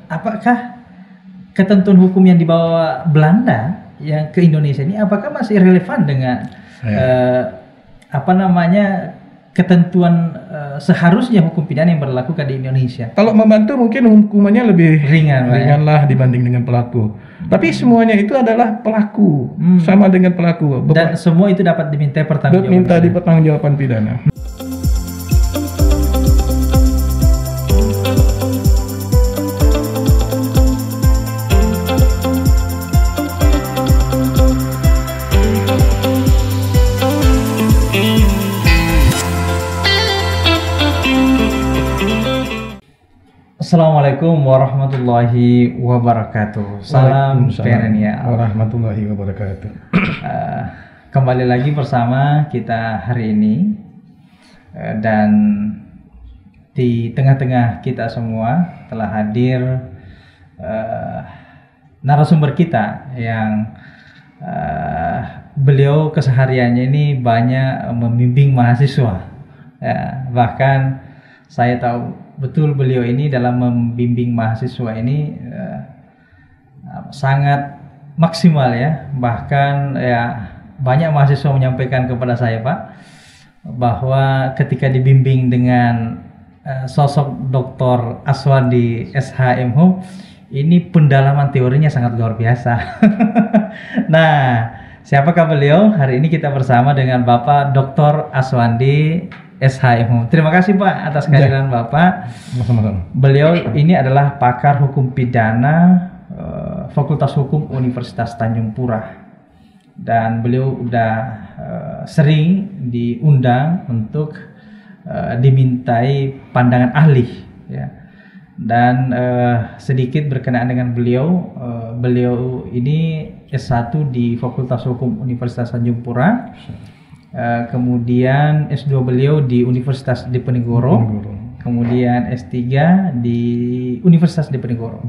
apakah ketentuan hukum yang dibawa Belanda yang ke Indonesia ini apakah masih relevan dengan ketentuan seharusnya hukum pidana yang berlaku di Indonesia? Kalau membantu mungkin hukumannya lebih ringan lah dibanding dengan pelaku. Tapi semuanya itu adalah pelaku, sama dengan pelaku. Dan semua itu dapat diminta pertanggungjawaban pidana. Assalamualaikum warahmatullahi wabarakatuh. Salam Perenia warahmatullahi wabarakatuh. Kembali lagi bersama kita hari ini, dan di tengah-tengah kita semua telah hadir narasumber kita yang beliau kesehariannya ini banyak membimbing mahasiswa. Bahkan saya tahu betul beliau ini dalam membimbing mahasiswa ini sangat maksimal ya. Bahkan ya banyak mahasiswa menyampaikan kepada saya, Pak, bahwa ketika dibimbing dengan sosok Dr. Aswandi SHMH, ini pendalaman teorinya sangat luar biasa. Nah, siapakah beliau? Hari ini kita bersama dengan Bapak Dr. Aswandi SHMH. Terima kasih Pak atas kehadiran Bapak. Beliau ini adalah pakar hukum pidana Fakultas Hukum Universitas Tanjung Pura, dan beliau sudah sering diundang untuk dimintai pandangan ahli ya. Dan sedikit berkenaan dengan beliau, beliau ini S1 di Fakultas Hukum Universitas Tanjung Pura. Kemudian S2 beliau di Universitas Diponegoro, kemudian S3 di Universitas Diponegoro,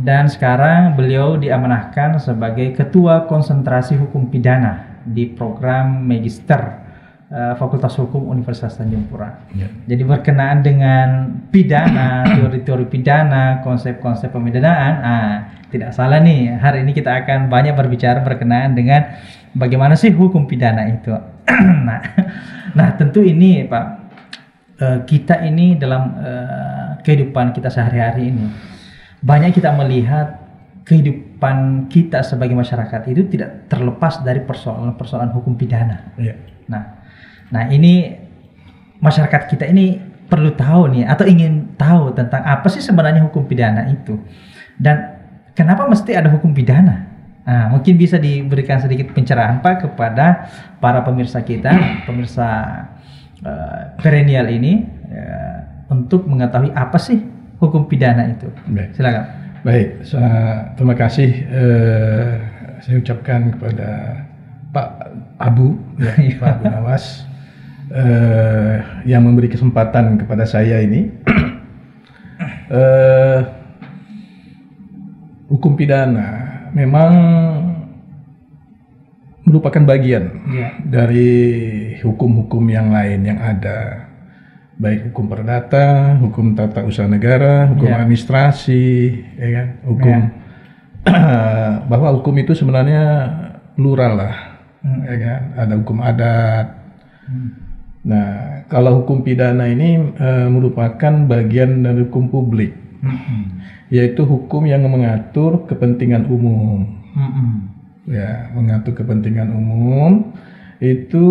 dan sekarang beliau diamanahkan sebagai Ketua Konsentrasi Hukum Pidana di program Magister Fakultas Hukum Universitas Tanjung Pura. Jadi berkenaan dengan pidana, teori-teori pidana, konsep-konsep pemidanaan, tidak salah nih. Hari ini kita akan banyak berbicara berkenaan dengan bagaimana sih hukum pidana itu. Nah, tentu ini Pak, kita ini dalam kehidupan kita sehari-hari ini banyak kita melihat kehidupan kita sebagai masyarakat itu tidak terlepas dari persoalan-persoalan hukum pidana. Nah ini masyarakat kita ini perlu tahu nih, atau ingin tahu tentang apa sih sebenarnya hukum pidana itu, dan kenapa mesti ada hukum pidana. Mungkin bisa diberikan sedikit pencerahan Pak kepada para pemirsa kita, pemirsa perennial ini, untuk mengetahui apa sih hukum pidana itu. Silakan. Baik, terima kasih. Saya ucapkan kepada Pak Abu, Pak Abu Nawas, yang memberi kesempatan kepada saya ini. Hukum pidana memang merupakan bagian dari hukum-hukum yang lain yang ada, baik hukum perdata, hukum tata usaha negara, hukum administrasi, ya kan? Hukum bahwa hukum itu sebenarnya plural lah, ya kan? Ada hukum adat. Nah, kalau hukum pidana ini merupakan bagian dari hukum publik. Yaitu hukum yang mengatur kepentingan umum. Ya, mengatur kepentingan umum itu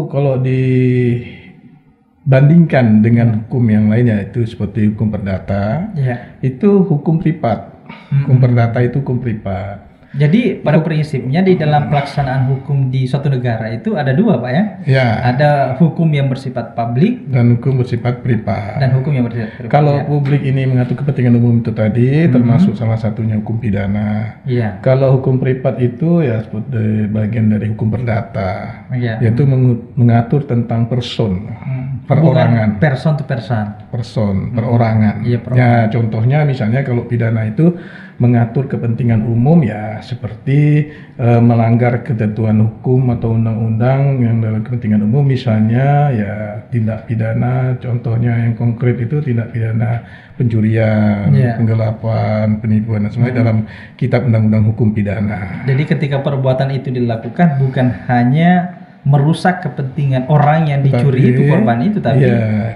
kalau dibandingkan dengan hukum yang lainnya, itu seperti hukum perdata, itu hukum privat. Hukum perdata itu hukum privat. Jadi pada prinsipnya di dalam pelaksanaan hukum di suatu negara itu ada dua Pak ya? Ada hukum yang bersifat publik dan hukum bersifat privat. Dan hukum yang bersifat privat. Kalau publik ini mengatur kepentingan umum itu tadi, termasuk salah satunya hukum pidana. Kalau hukum privat itu ya seperti bagian dari hukum perdata, yaitu mengatur tentang person. perorangan. Person to person. Perorangan. Iya, Ya, contohnya misalnya kalau pidana itu mengatur kepentingan umum ya seperti melanggar ketentuan hukum atau undang-undang yang dalam kepentingan umum, misalnya ya tindak pidana, contohnya yang konkret itu tindak pidana pencurian, penggelapan, penipuan dan sebagainya dalam kitab undang-undang hukum pidana. Jadi ketika perbuatan itu dilakukan bukan hanya merusak kepentingan orang yang dicuri itu korban itu, tapi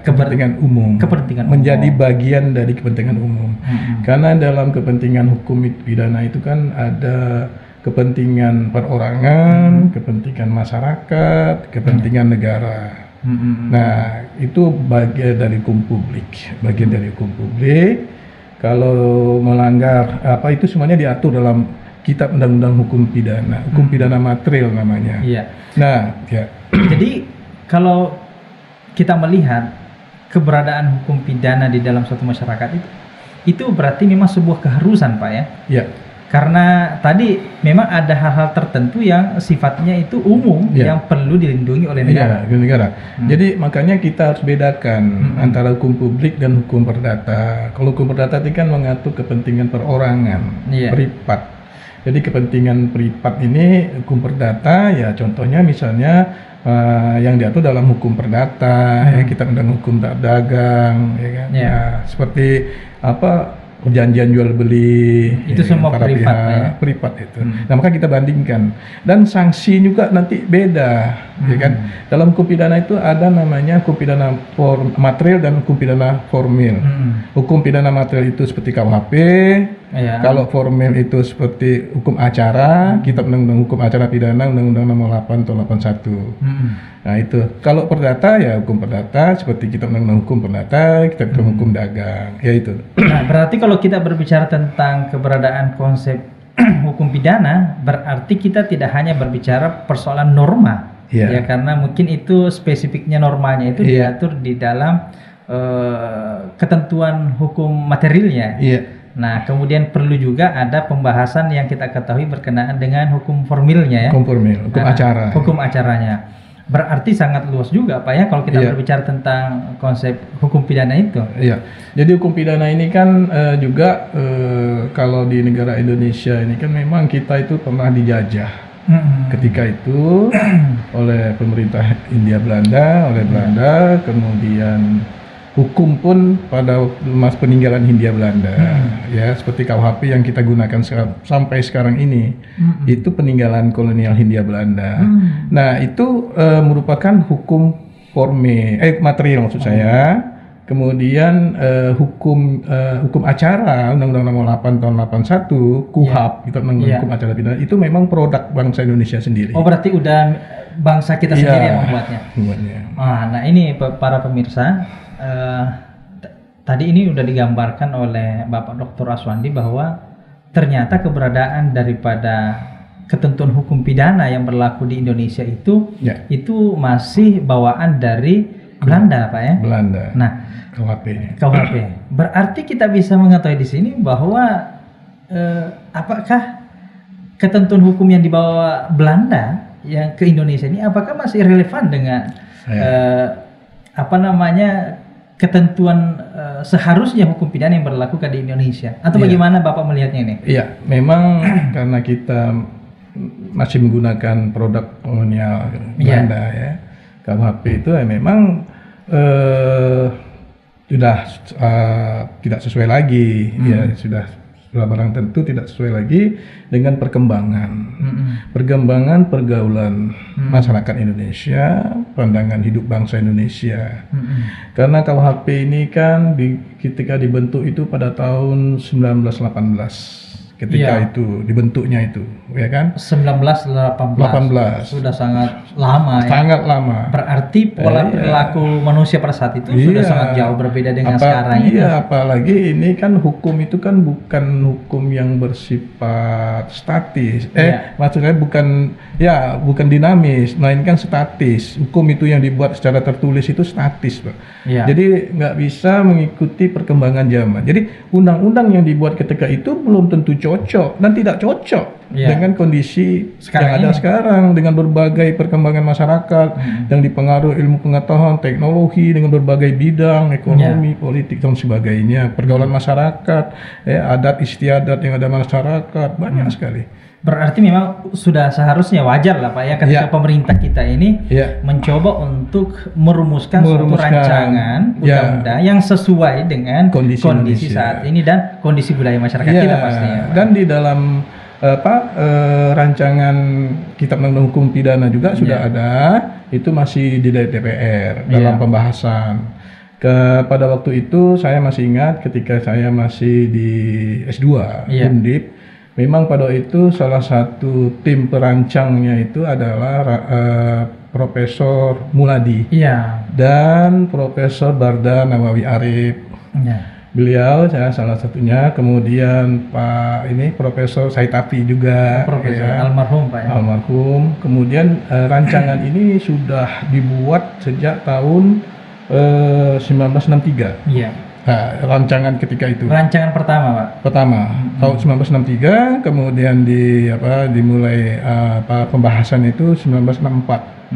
kepentingan umum, menjadi bagian dari kepentingan umum. Karena dalam kepentingan hukum pidana itu kan ada kepentingan perorangan, kepentingan masyarakat, kepentingan negara. Nah, itu bagian dari hukum publik. Kalau melanggar apa itu semuanya diatur dalam kitab undang-undang hukum pidana, hukum pidana material namanya. Nah, jadi kalau kita melihat keberadaan hukum pidana di dalam suatu masyarakat itu berarti memang sebuah keharusan, Pak, ya? Iya. Karena tadi memang ada hal-hal tertentu yang sifatnya itu umum yang perlu dilindungi oleh negara. Jadi makanya kita harus bedakan antara hukum publik dan hukum perdata. Kalau hukum perdata itu kan mengatur kepentingan perorangan, privat. Jadi kepentingan privat ini hukum perdata ya contohnya misalnya yang diatur dalam hukum perdata, kita undang hukum dagang, ya kan? Seperti apa perjanjian jual beli itu semua para privat, privat itu. Nah, maka kita bandingkan dan sanksi juga nanti beda, ya kan? Dalam hukum pidana itu ada namanya hukum pidana material dan hukum pidana formil. Hukum pidana material itu seperti KUHP. Kalau formil itu seperti hukum acara, kitab undang-undang hukum acara pidana undang-undang nomor 8 tahun 81. Nah, itu. Kalau perdata ya hukum perdata seperti kitab undang-undang hukum perdata, kitab hukum dagang, ya itu. Nah, berarti kalau kita berbicara tentang keberadaan konsep hukum pidana, berarti kita tidak hanya berbicara persoalan norma. Ya, karena mungkin itu spesifiknya normanya itu diatur di dalam ketentuan hukum materialnya. Nah, kemudian perlu juga ada pembahasan yang kita ketahui berkenaan dengan hukum formilnya, ya. Hukum acara. Hukum acaranya. Berarti sangat luas juga, Pak, ya, kalau kita berbicara tentang konsep hukum pidana itu. Jadi hukum pidana ini kan juga kalau di negara Indonesia ini kan memang kita itu pernah dijajah. Ketika itu oleh pemerintah Hindia Belanda, kemudian hukum pun pada masa peninggalan Hindia Belanda, ya seperti KUHP yang kita gunakan sampai sekarang ini, itu peninggalan kolonial Hindia Belanda. Nah, itu merupakan hukum material maksud saya. Kemudian hukum acara Undang-Undang Nomor 8 Tahun 81, KUHP, itu hukum acara pidana itu memang produk bangsa Indonesia sendiri. Oh, berarti udah bangsa kita sendiri yang membuatnya. Nah, ini para pemirsa. Tadi ini udah digambarkan oleh Bapak Dr. Aswandi bahwa ternyata keberadaan daripada ketentuan hukum pidana yang berlaku di Indonesia itu masih bawaan dari Belanda, Pak, ya. Belanda. Nah, KUHP. Berarti kita bisa mengetahui di sini bahwa apakah ketentuan hukum yang dibawa Belanda yang ke Indonesia ini apakah masih relevan dengan ketentuan seharusnya hukum pidana yang berlaku di Indonesia, atau bagaimana Bapak melihatnya ini? Iya, memang karena kita masih menggunakan produk kolonial Belanda, ya, KUHP itu memang sudah tidak sesuai lagi, ya sudah barang tentu tidak sesuai lagi dengan perkembangan pergaulan masyarakat Indonesia, pandangan hidup bangsa Indonesia. Karena KUHP ini kan ketika dibentuk itu pada tahun 1918. Ketika itu dibentuknya itu, ya kan? 1918. Sudah sangat lama, ya. Sangat lama. Berarti pola perilaku manusia pada saat itu sudah sangat jauh berbeda dengan sekarang ini. Apalagi ini kan hukum itu kan bukan hukum yang bersifat statis. Maksudnya bukan dinamis, melainkan statis. Hukum itu yang dibuat secara tertulis itu statis, Pak. Jadi nggak bisa mengikuti perkembangan zaman. Jadi undang-undang yang dibuat ketika itu belum tentu cocok dan tidak cocok dengan kondisi yang ada sekarang, dengan berbagai perkembangan masyarakat yang dipengaruhi ilmu pengetahuan, teknologi, dengan berbagai bidang, ekonomi, politik dan sebagainya, pergaulan masyarakat, adat istiadat yang ada masyarakat, banyak sekali. Berarti memang sudah seharusnya wajar lah Pak ya ketika pemerintah kita ini mencoba untuk merumuskan suatu rancangan undang-undang yang sesuai dengan kondisi saat ini dan kondisi budaya masyarakat kita pastinya. Dan di dalam rancangan Kitab Undang-Undang Hukum Pidana juga sudah ada, itu masih di DPR dalam pembahasan. Pada waktu itu saya masih ingat ketika saya masih di S2 Undip. Memang pada itu salah satu tim perancangnya itu adalah Profesor Muladi dan Profesor Barda Nawawi Arif. Beliau saya salah satunya, kemudian Profesor Saitapi juga, almarhum Pak ya. Almarhum. Kemudian rancangan ini sudah dibuat sejak tahun 1963. Nah, rancangan ketika itu. Rancangan pertama, Pak. Pertama, tahun 1963, kemudian dimulai pembahasan itu 1964.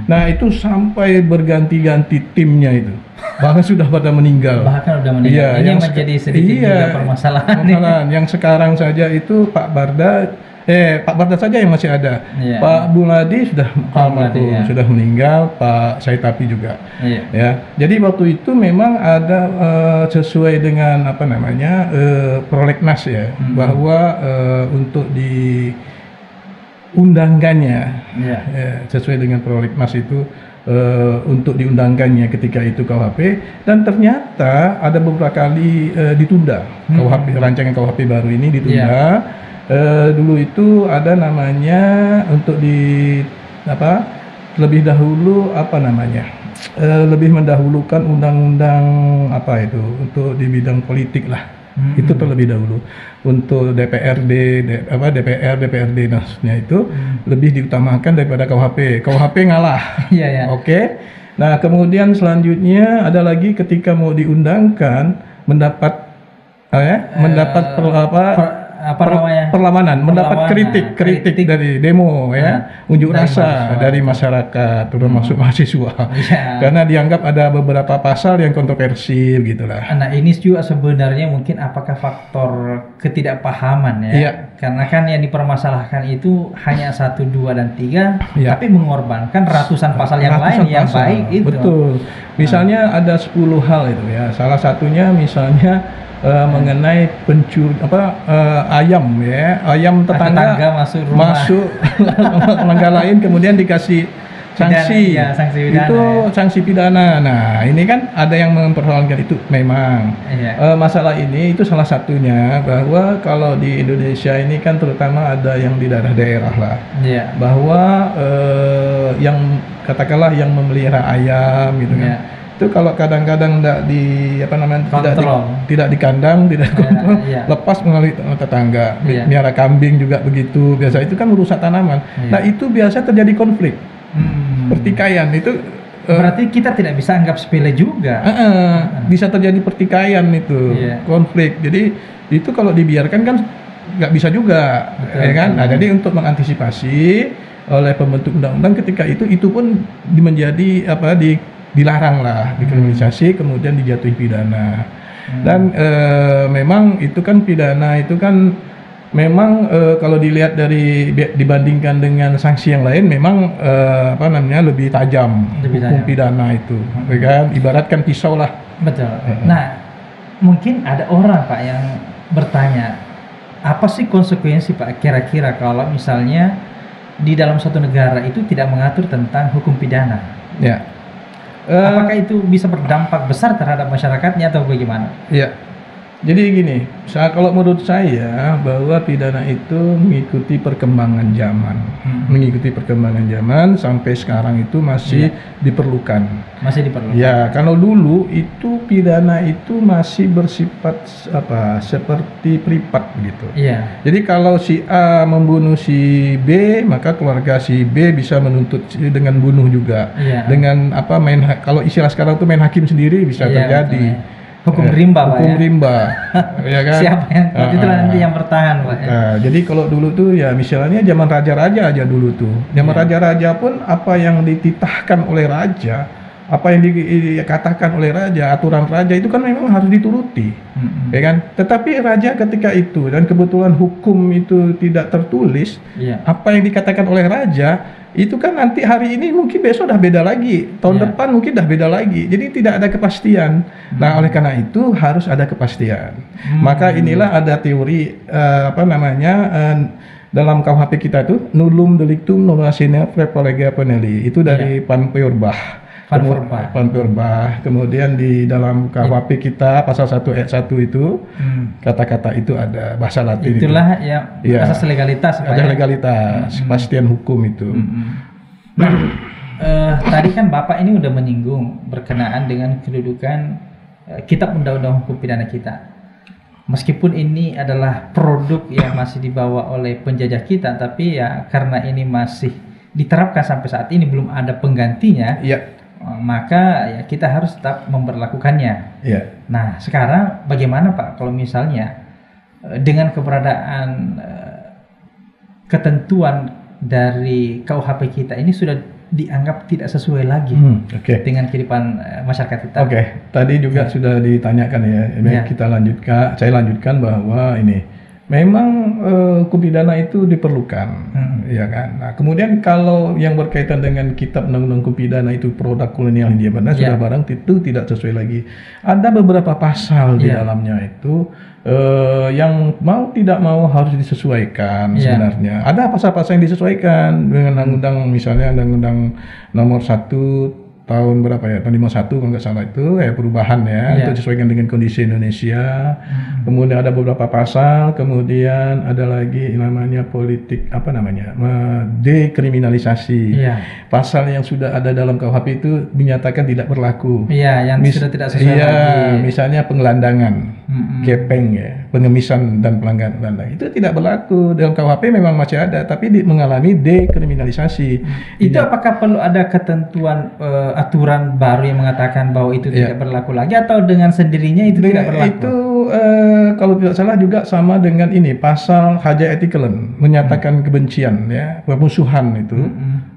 Nah, itu sampai berganti-ganti timnya itu. Bahkan sudah pada meninggal. Bahkan sudah meninggal. Ini yang menjadi sedikit juga permasalahan. Yang sekarang saja itu Pak Barda saja yang masih ada. Pak Buladi sudah almarhum, sudah meninggal, Pak Saitapi juga. Jadi waktu itu memang ada sesuai dengan prolegnas bahwa untuk diundangkannya sesuai dengan prolegnas itu untuk diundangkannya ketika itu KUHP, dan ternyata ada beberapa kali ditunda. KUHP, rancangan KUHP baru ini ditunda. Dulu itu ada namanya untuk lebih dahulu lebih mendahulukan undang-undang untuk di bidang politik lah. Itu terlebih dahulu untuk DPRD maksudnya itu lebih diutamakan daripada KUHP. KUHP ngalah. Oke. Nah, kemudian selanjutnya ada lagi ketika mau diundangkan mendapat perlawanan, mendapat kritik dari demo unjuk rasa dari masyarakat, termasuk mahasiswa, karena dianggap ada beberapa pasal yang kontroversial gitulah. Nah, ini juga sebenarnya mungkin apakah faktor ketidakpahaman karena kan yang dipermasalahkan itu hanya 1, 2, dan 3, tapi mengorbankan ratusan pasal yang lain yang baik itu. Betul. Misalnya ada 10 hal itu salah satunya misalnya mengenai ayam tetangga masuk tetangga lain kemudian dikasih sanksi, itu sanksi pidana. Nah, ini kan ada yang mempersoalkan itu memang. Masalah ini itu salah satunya, bahwa kalau di Indonesia ini kan terutama ada yang di daerah-daerah lah, bahwa yang katakanlah yang memelihara ayam gitu kan. Itu kalau kadang-kadang tidak tidak di kandang, tidak kontrol, lepas melalui tetangga. Miara kambing juga begitu. Biasa itu kan merusak tanaman. Nah, itu biasa terjadi konflik. Pertikaian itu berarti kita tidak bisa anggap sepele juga. Bisa terjadi pertikaian itu, konflik. Jadi itu kalau dibiarkan kan nggak bisa juga, kan? Nah, jadi untuk mengantisipasi oleh pembentuk undang-undang ketika itu pun menjadi dilarang lah, dikriminalisasi, kemudian dijatuhi pidana. Dan memang itu kan pidana itu kan memang kalau dilihat dibandingkan dengan sanksi yang lain memang lebih tajam hukum pidana itu, kan ibaratkan pisau lah. Betul. Nah, mungkin ada orang Pak yang bertanya, apa sih konsekuensi Pak kira-kira kalau misalnya di dalam suatu negara itu tidak mengatur tentang hukum pidana? Apakah itu bisa berdampak besar terhadap masyarakatnya atau bagaimana? Jadi gini, kalau menurut saya bahwa pidana itu mengikuti perkembangan zaman, sampai sekarang itu masih diperlukan. Ya, kalau dulu itu pidana itu masih bersifat seperti privat gitu. Jadi kalau si A membunuh si B, maka keluarga si B bisa menuntut dengan bunuh juga. Dengan kalau istilah sekarang itu main hakim sendiri bisa terjadi. Hukum rimba, Pak, hukum ya? rimba, ya kan? Siapa yang itulah nanti yang bertahan, Pak? Ya? Nah, jadi kalau dulu tuh ya misalnya zaman raja-raja aja dulu tuh. Zaman raja-raja pun apa yang dititahkan oleh raja, apa yang dikatakan oleh raja, aturan raja itu kan memang harus dituruti, ya kan? Tetapi raja ketika itu dan kebetulan hukum itu tidak tertulis, apa yang dikatakan oleh raja itu kan nanti hari ini mungkin besok dah beda lagi, tahun depan mungkin dah beda lagi. Jadi tidak ada kepastian. Nah, oleh karena itu harus ada kepastian. Maka inilah ada teori dalam KUHP kita tuh nullum delictum non sine praepalega peneli. Itu dari Van Feuerbach. Kemudian di dalam KUHP kita pasal 1 ayat 1 itu kata-kata itu ada bahasa Latin. Itulah yang asas legalitas. Ada legalitas, kepastian hukum itu. Nah, tadi kan Bapak ini udah menyinggung berkenaan dengan kedudukan Kitab Undang-Undang Hukum Pidana kita. Meskipun ini adalah produk yang masih dibawa oleh penjajah kita, tapi ya karena ini masih diterapkan sampai saat ini belum ada penggantinya. Maka ya kita harus tetap memberlakukannya. Nah, sekarang bagaimana Pak kalau misalnya dengan keberadaan ketentuan dari KUHP kita ini sudah dianggap tidak sesuai lagi dengan kehidupan masyarakat kita. Tadi juga sudah ditanyakan ya. Saya lanjutkan bahwa ini memang hukum pidana itu diperlukan, ya kan. Nah, kemudian kalau yang berkaitan dengan Kitab Undang-Undang Hukum Pidana itu produk kolonial Hindia Belanda sudah barang itu tidak sesuai lagi. Ada beberapa pasal di dalamnya itu yang mau tidak mau harus disesuaikan sebenarnya. Ada pasal-pasal yang disesuaikan dengan undang-undang, misalnya undang-undang nomor 1 tahun berapa ya, tahun 51 kalau nggak salah itu perubahan untuk disesuaikan dengan kondisi Indonesia. Kemudian ada beberapa pasal, kemudian ada lagi namanya dekriminalisasi. Pasal yang sudah ada dalam KUHP itu dinyatakan tidak berlaku. Yang sudah tidak sesuai lagi. Misalnya penggelandangan, gepeng pengemisan dan pelanggaran itu tidak berlaku dalam KUHP, memang masih ada tapi mengalami dekriminalisasi. Itu apakah perlu ada ketentuan aturan baru yang mengatakan bahwa itu tidak berlaku lagi, atau dengan sendirinya itu tidak berlaku? Itu kalau tidak salah juga sama dengan ini pasal haja etikelen, menyatakan kebencian permusuhan itu.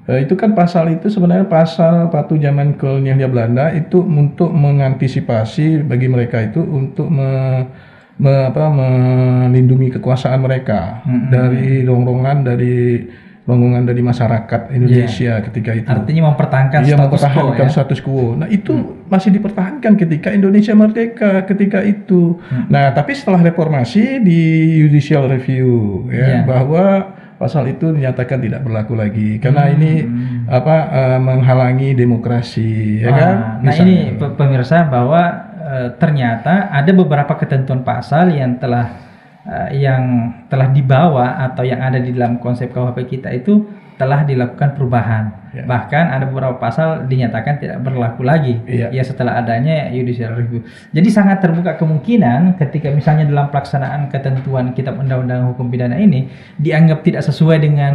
Itu kan pasal itu sebenarnya pasal waktu zaman kolonial Belanda itu untuk mengantisipasi bagi mereka itu untuk melindungi kekuasaan mereka dari rongrongan dari masyarakat Indonesia ketika itu. Artinya mempertahankan status quo. Nah, itu masih dipertahankan ketika Indonesia merdeka ketika itu. Nah, tapi setelah reformasi di judicial review bahwa pasal itu dinyatakan tidak berlaku lagi karena ini menghalangi demokrasi, kan? Nah, ini pemirsa bahwa ternyata ada beberapa ketentuan pasal yang telah dibawa atau yang ada di dalam konsep KUHP kita itu telah dilakukan perubahan. Bahkan ada beberapa pasal dinyatakan tidak berlaku lagi setelah adanya judicial review. Jadi sangat terbuka kemungkinan ketika misalnya dalam pelaksanaan ketentuan Kitab Undang-Undang Hukum Pidana ini dianggap tidak sesuai dengan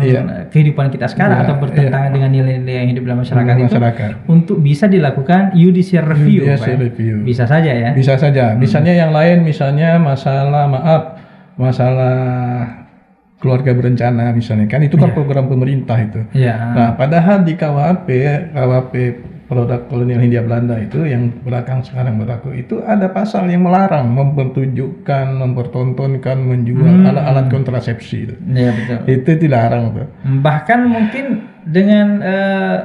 kehidupan kita sekarang atau bertentangan dengan nilai-nilai yang hidup dalam masyarakat itu, untuk bisa dilakukan judicial review. Bisa saja ya. Bisa saja. Misalnya yang lain, misalnya masalah keluarga berencana misalnya, kan itu kan program pemerintah itu. Nah, padahal di KUHP produk kolonial Hindia Belanda itu yang sekarang berlaku itu ada pasal yang melarang mempertunjukkan, mempertontonkan, menjual alat-alat kontrasepsi itu. Betul. Itu dilarang tuh. Bahkan mungkin dengan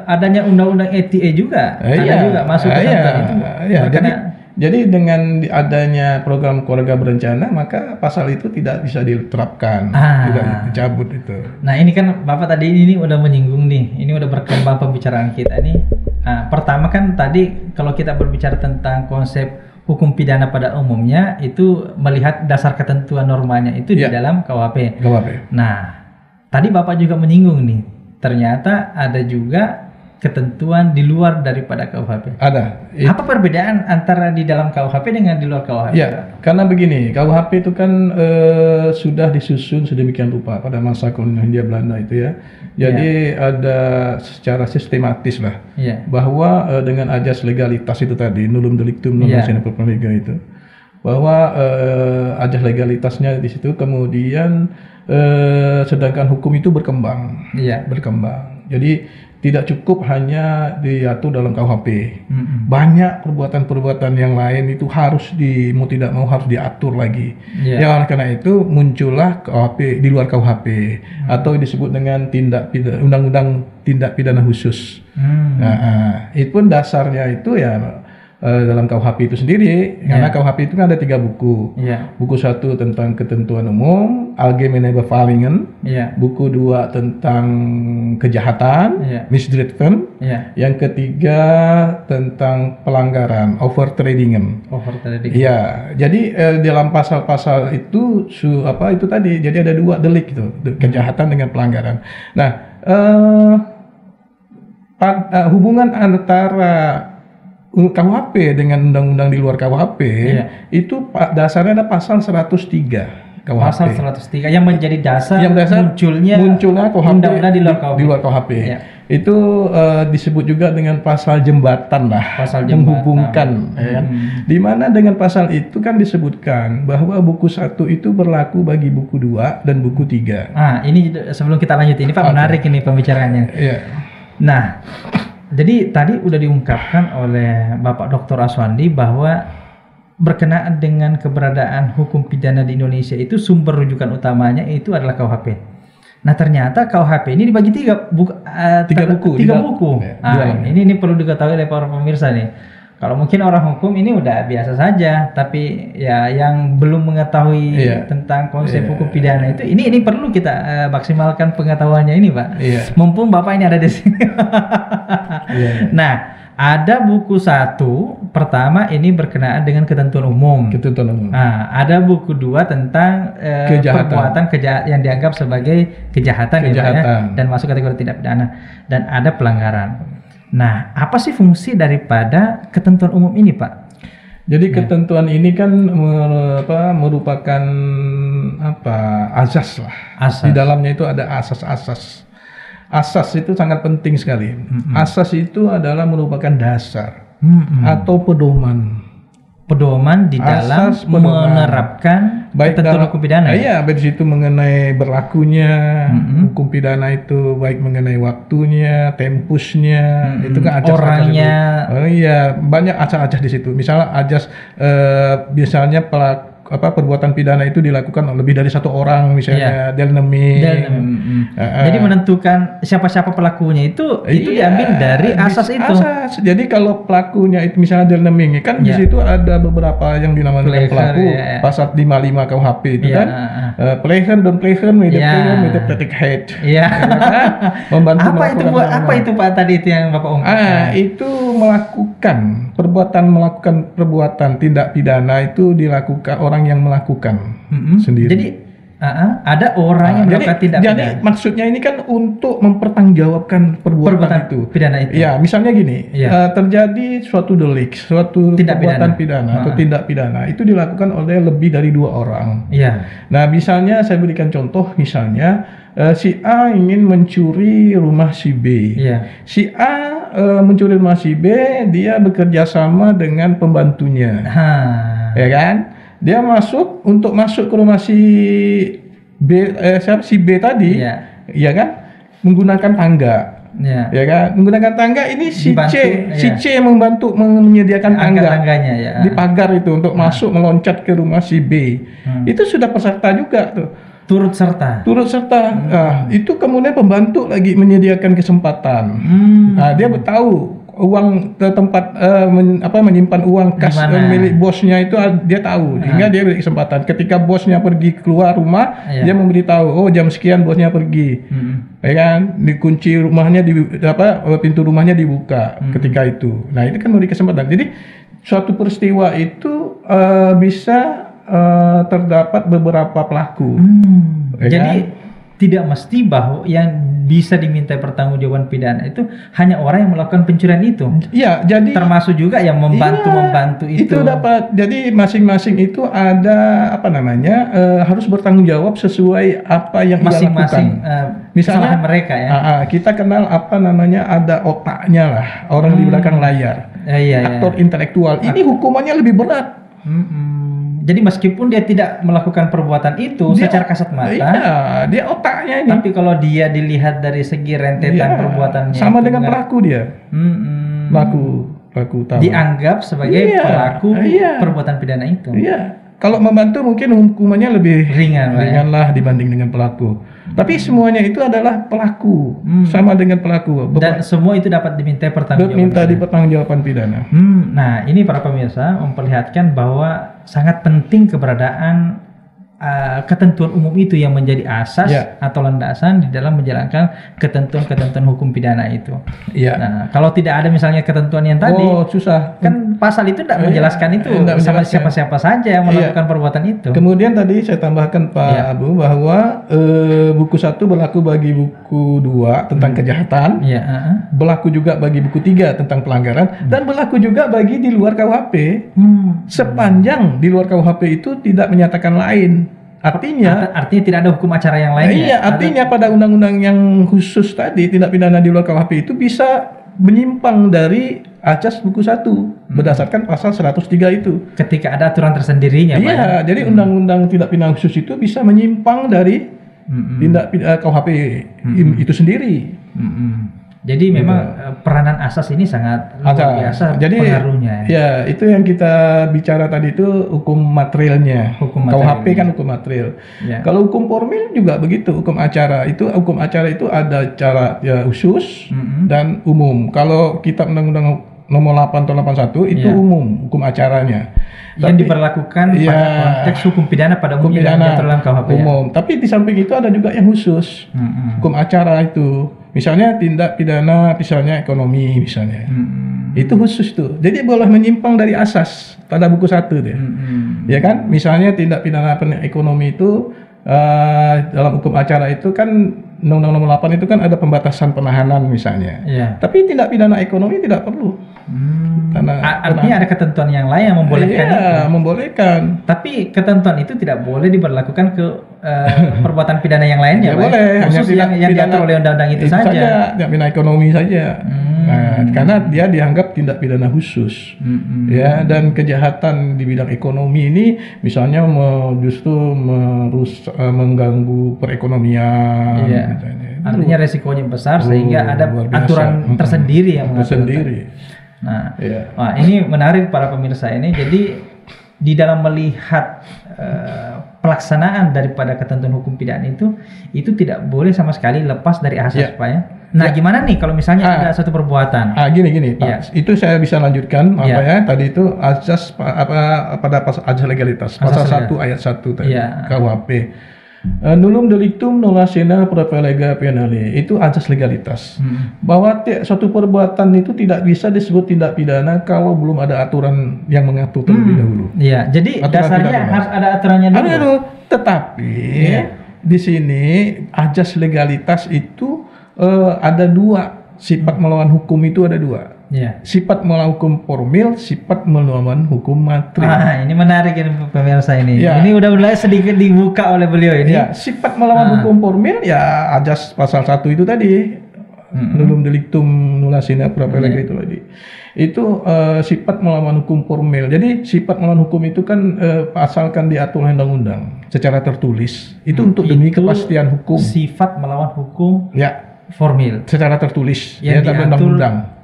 adanya undang-undang ETA juga ada juga masuk ke itu. Jadi dengan adanya program keluarga berencana, maka pasal itu tidak bisa diterapkan, tidak dicabut itu. Nah, ini kan Bapak tadi ini udah menyinggung nih, ini udah berkembang pembicaraan kita nih. Pertama kan tadi kalau kita berbicara tentang konsep hukum pidana pada umumnya itu melihat dasar ketentuan normanya itu di dalam KUHP. Nah, tadi Bapak juga menyinggung nih, ternyata ada juga ketentuan di luar daripada KUHP. Ada. Apa perbedaan antara di dalam KUHP dengan di luar KUHP? Karena begini, KUHP itu kan sudah disusun sedemikian rupa pada masa kolonial Hindia Belanda itu ya. Jadi ada secara sistematis lah bahwa dengan ajas legalitas itu tadi, nullum delictum non sine praepalega itu, bahwa ajas legalitasnya di situ, kemudian sedangkan hukum itu berkembang. Iya. Berkembang. Jadi tidak cukup hanya diatur dalam KUHP. Banyak perbuatan-perbuatan yang lain itu harus mau tidak mau harus diatur lagi. Ya, oleh karena itu muncullah KUHP di luar KUHP atau disebut dengan undang-undang tindak pidana khusus. Nah, itu pun dasarnya itu ya dalam KUHP itu sendiri, karena KUHP itu kan ada 3 buku. Buku 1 tentang ketentuan umum, Allgemeine Befalingen. Buku 2 tentang kejahatan, Misdrijven. Yang ketiga tentang pelanggaran, Overtredingen. Ya, jadi dalam pasal-pasal itu itu tadi, jadi ada 2 delik itu, kejahatan dengan pelanggaran. Nah, hubungan antara KUHP dengan undang-undang di luar KUHP itu dasarnya ada pasal 103 KUHP. Pasal 103 yang menjadi dasar munculnya KUHP undang-undang di luar KUHP. Itu disebut juga dengan pasal jembatan lah, menghubungkan. Di mana dengan pasal itu kan disebutkan bahwa buku 1 itu berlaku bagi buku 2 dan buku 3. Ini sebelum kita lanjut ini Pak, menarik ini pembicaraannya. Nah, jadi tadi udah diungkapkan oleh Bapak Dr. Aswandi bahwa berkenaan dengan keberadaan hukum pidana di Indonesia itu sumber rujukan utamanya itu adalah KUHP. Nah, ternyata KUHP ini dibagi 3 buku. Ini perlu diketahui oleh para pemirsa nih. Kalau mungkin orang hukum ini udah biasa saja, tapi ya yang belum mengetahui tentang konsep hukum pidana itu, ini perlu kita maksimalkan pengetahuannya ini, Pak. Mumpung Bapak ini ada di sini. Nah, ada buku 1 pertama ini berkenaan dengan ketentuan umum. Nah, ada buku 2 tentang perbuatan yang dianggap sebagai kejahatan. Dan masuk kategori tidak pidana, dan ada pelanggaran. Nah, apa sih fungsi daripada ketentuan umum ini, Pak? Jadi ketentuan ini kan merupakan azas lah. Di dalamnya itu ada asas-asas. Asas itu sangat penting sekali. Asas itu adalah merupakan dasar atau pedoman di dalam menerapkan ketentuan hukum pidana. Baik di situ mengenai berlakunya hukum pidana itu, baik mengenai waktunya, tempusnya, itu kan ajas orangnya. Banyak ajas-ajas di situ. Misalnya ajas misalnya perbuatan pidana itu dilakukan lebih dari 1 orang, misalnya delneming. Jadi menentukan siapa-siapa pelakunya itu diambil dari asas itu. Jadi kalau pelakunya itu misalnya delneming kan di situ ada beberapa yang dinamakan pelaku. Pasal 55 KUHP itu kan. Plegen dan plegen with the predicate. Membantu apa itu Pak tadi itu yang Bapak ungkapkan? Itu melakukan perbuatan tindak pidana itu dilakukan orang yang melakukan sendiri. Jadi ada orang yang melakukan tindak pidana. Jadi maksudnya ini kan untuk mempertanggungjawabkan perbuatan itu. Pidana itu. Ya, misalnya gini, terjadi suatu delik, suatu perbuatan pidana atau tindak pidana itu dilakukan oleh lebih dari 2 orang. Nah, misalnya saya berikan contoh, misalnya si A ingin mencuri rumah si B. Si A mencuri rumah si B, dia bekerja sama dengan pembantunya. Ya kan? Dia untuk masuk ke rumah si B, si B tadi, ya kan, menggunakan tangga, ya kan, menggunakan tangga ini si C yang membantu menyediakan tangganya, di pagar itu untuk masuk meloncat ke rumah si B, itu sudah peserta juga tuh. Turut serta. Itu kemudian pembantu lagi menyediakan kesempatan. Nah, dia tahu uang tempat menyimpan uang kas milik bosnya itu dia tahu, sehingga dia beri kesempatan. Ketika bosnya pergi keluar rumah, dia memberitahu, jam sekian bosnya pergi, ya kan, dikunci rumahnya, pintu rumahnya dibuka ketika itu. Nah, itu kan memberi kesempatan. Jadi suatu peristiwa itu bisa terdapat beberapa pelaku. Jadi tidak mesti bahwa yang bisa diminta pertanggungjawaban pidana itu hanya orang yang melakukan pencurian itu. Jadi termasuk juga yang membantu itu. Itu dapat. Jadi masing-masing itu ada harus bertanggung jawab sesuai apa yang ia lakukan. Misalnya mereka kita kenal ada otaknya lah, orang di belakang layar. Aktor intelektual. Ini hukumannya lebih berat. Jadi meskipun dia tidak melakukan perbuatan itu secara kasat mata, iya, dia otaknya ini. Tapi kalau dia dilihat dari segi rentetan perbuatannya, sama dengan pelaku dia, pelaku utama. Dianggap sebagai pelaku perbuatan pidana itu. Iya. Kalau membantu mungkin hukumannya lebih ringan lah dibanding dengan pelaku. Tapi semuanya itu adalah pelaku, sama dengan pelaku. Dan semua itu dapat diminta pertanggungjawaban pidana. Nah, ini para pemirsa memperlihatkan bahwa sangat penting keberadaan ketentuan umum itu yang menjadi asas atau landasan di dalam menjalankan ketentuan-ketentuan hukum pidana itu. Nah, kalau tidak ada misalnya ketentuan yang tadi, susah. Kan pasal itu tidak menjelaskan itu sama siapa-siapa saja yang melakukan perbuatan itu. Kemudian tadi saya tambahkan Pak Abu bahwa buku 1 berlaku bagi buku 2 tentang kejahatan, berlaku juga bagi buku 3 tentang pelanggaran, dan berlaku juga bagi di luar KUHP. Sepanjang di luar KUHP itu tidak menyatakan lain. Artinya tidak ada hukum acara yang lain. Iya, artinya pada undang-undang yang khusus tadi tindak pidana di luar KUHP itu bisa menyimpang dari asas buku 1 berdasarkan pasal 103 itu. Ketika ada aturan tersendirinya, Pak. Jadi undang-undang tindak pidana khusus itu bisa menyimpang dari tindak pidana KUHP itu sendiri. Jadi memang peranan asas ini sangat luar biasa pengaruhnya. Ya, itu yang kita bicara tadi itu hukum materialnya. KUHP kan hukum material. Kalau hukum formil juga begitu. Hukum acara itu ada cara khusus dan umum. Kalau Kitab Undang-Undang Nomor 8 tahun 81 itu umum hukum acaranya. Yang diberlakukan pada konteks hukum pidana pada umumnya yang diatur dalam KUHP. Tapi di samping itu ada juga yang khusus. Hukum acara itu. Misalnya tindak pidana misalnya ekonomi misalnya. Itu khusus tuh. Jadi boleh menyimpang dari asas pada buku 1 dia. Ya kan? Misalnya tindak pidana ekonomi itu dalam hukum acara itu kan Undang-Undang Nomor 8 itu kan ada pembatasan penahanan misalnya. Tapi tindak pidana ekonomi tidak perlu. Artinya ada ketentuan yang lain yang membolehkan itu. Membolehkan. Tapi ketentuan itu tidak boleh diberlakukan ke perbuatan pidana yang lainnya. Boleh. Khusus yang diatur oleh undang-undang itu saja. Tindak pidana ekonomi saja. Karena dia dianggap tindak pidana khusus. Ya, dan kejahatan di bidang ekonomi ini misalnya justru mengganggu perekonomian. Artinya resikonya besar sehingga ada aturan tersendiri yang mengatur. Nah, wah, ini menarik para pemirsa ini. Jadi di dalam melihat pelaksanaan daripada ketentuan hukum pidana itu tidak boleh sama sekali lepas dari asas, Pak ya. Nah, gimana nih kalau misalnya ada satu perbuatan? Gini Pak. Itu saya bisa lanjutkan tadi itu asas pada pasal asas legalitas pasal 1 ayat 1 tadi KUHP. Nullum delictum non lascena propelega penale, itu asas legalitas. Bahwa suatu perbuatan itu tidak bisa disebut tindak pidana kalau belum ada aturan yang mengatur terlebih dahulu. Iya, jadi dasarnya harus ada aturannya dulu. Tetapi di sini asas legalitas itu ada 2. Sifat melawan hukum itu ada 2. Sifat melawan hukum formil, sifat melawan hukum material. Ini menarik ini pemirsa ini. Ini udah mulai sedikit dibuka oleh beliau ini. Sifat melawan hukum formil asas pasal 1 itu tadi. Nullum delictum non lascena propelega itu tadi. Itu sifat melawan hukum formil. Jadi sifat melawan hukum itu kan asalkan diatur oleh undang-undang secara tertulis. Itu untuk demi kepastian hukum. Sifat melawan hukum formil secara tertulis yang diatur undang-undang.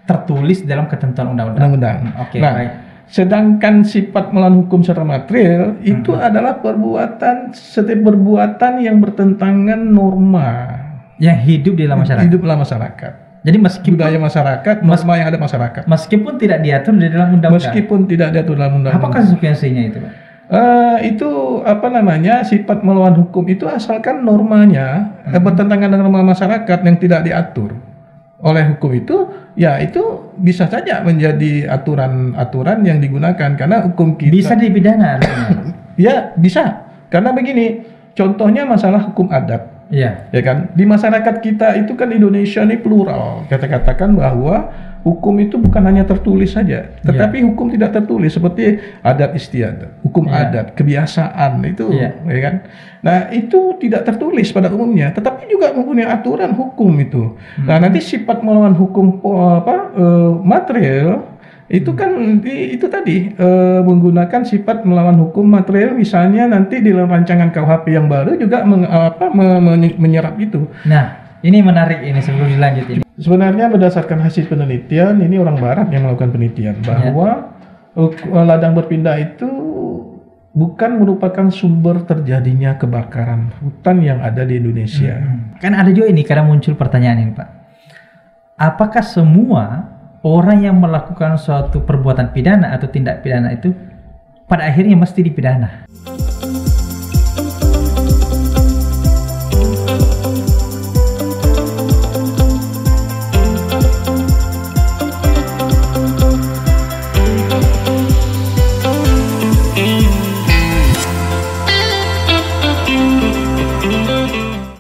Tertulis dalam ketentuan undang-undang. Baik. Sedangkan sifat melawan hukum secara material itu adalah setiap perbuatan yang bertentangan norma yang hidup di dalam masyarakat. Jadi meskipun budaya masyarakat, norma yang ada masyarakat. Meskipun tidak diatur di dalam undang-undang. Apa konsekuensinya itu, Pak? Itu sifat melawan hukum itu asalkan normanya bertentangan dengan norma masyarakat yang tidak diatur oleh hukum itu, itu bisa saja menjadi aturan-aturan yang digunakan karena hukum kita bisa dipidana. Bisa. Karena begini, contohnya masalah hukum adat. Ya kan? Di masyarakat kita itu kan Indonesia ini plural. Kita katakan bahwa hukum itu bukan hanya tertulis saja, tetapi hukum tidak tertulis seperti adat istiadat, hukum adat, kebiasaan itu, ya kan? Nah, itu tidak tertulis pada umumnya, tetapi juga mempunyai aturan hukum itu. Nah, nanti sifat melawan hukum material Itu kan itu tadi menggunakan sifat melawan hukum material, misalnya nanti di dalam rancangan KUHP yang baru juga menyerap itu. Nah, ini menarik ini sebelum dilanjut ini. Sebenarnya berdasarkan hasil penelitian, ini orang barat yang melakukan penelitian bahwa ladang berpindah itu bukan merupakan sumber terjadinya kebakaran hutan yang ada di Indonesia. Kan ada juga ini, karena muncul pertanyaan ini Pak. Apakah semua orang yang melakukan suatu perbuatan pidana atau tindak pidana itu pada akhirnya mesti dipidana?